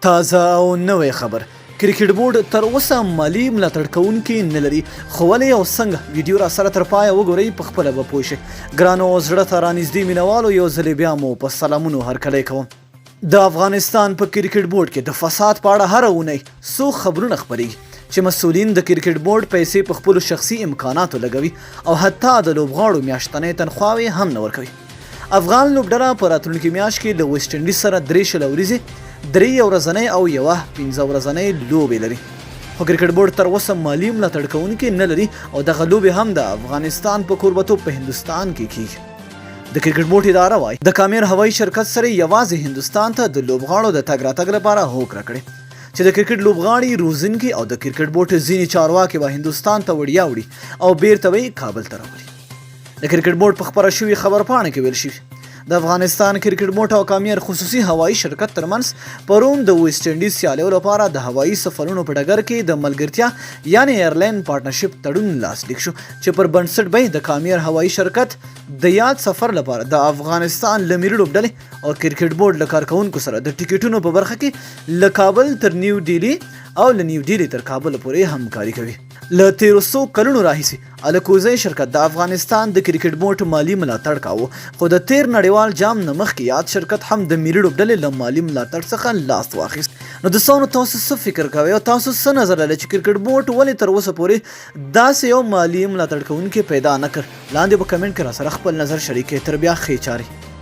تازه او نوې خبر کرکټ بورډ تر اوسه مالي ملاتړ کوونکی نه لري، خو ولې او څنګه ویډیو را سره تر پایه وګورئ، په خپله به پوه شئ. ګرانو زړه ته رانږدې مینوالو، یو ځلې بیا مو په سلامونو هرکلی کوم. د افغانستان په کرکټ بورډ کې د فساد په اړه هره اونۍ څو خبرونه خپریږي چې مسؤلین د کرکټ بورډ پیسې په خپلو شخصي امکاناتو لګوي او حتی د لوبغاړو میاشتنۍ تنخواوې هم نه ورکوي. افغان لوبډله په راتلونکي میاشت کې د ویسټ انډیز سره 3 ورځې 3 ورځنۍ او یوه 15 ورځنۍ لوبې لري، خو کرکټ بورډ تر اوسه مالي ملاتړ کوونکی نه لري او دغه لوبې هم د افغانستان په کوربتوب په هندوستان کې کیږي. د کرکټ بورډ اداره وایي د کامیر هوایي شرکت سره یوازې هندوستان ته د لوبغاړو د تګ راتګ لپاره هوکړه کړې چې د کرکټ لوبغاړي روزونکي او د کرکټ بورډ ځینې چارواکي به هندوستان ته وړي او بیرته به کابل ته راوړي. د کرکټ بورډ په خبره شوې خبرپاڼه کې ویل شوي د افغانستان کرکټ بورډ او کامیر خصوصي هوایي شرکت ترمنځ پرون د ویسټ انډیز سیالیو لپاره د هوایي سفرونو په ډګر کې د ملګرتیا یعنی ایرلاین پارټنرشپ تړون لاسلیک شو چې پر بنسټ به د کامیر هوایي شرکت د یاد سفر لپاره د افغانستان له ملي لوبډلې او کرکټ بورډ له کارکونکو سره د ټیکټونو په برخه کې له کابل تر نیو ډیلی او له نیو ډیلی تر کابل پورې همکاري کوي. له 1300 کلونو راهیسې الکوزی شرکت د افغانستان د کرکټ بورډ مالي ملاتړ کاوه، خو د تیر نړیوال جام نه مخکې یاد شرکت هم د ملي لوبډلې له مالي ملاتړ څخه لاس واخیست. نو د څو تاسو څه فکر کوئ او تاسو څه نظر لرئ چې کرکټ بورډ ولې تر اوسه پورې داسې یو مالي ملاتړ کوونکی پیدا نه کړ؟ لاندې به کمنټ کې راسره خپل نظر شریک کړئ. تر بیا ښې چارې.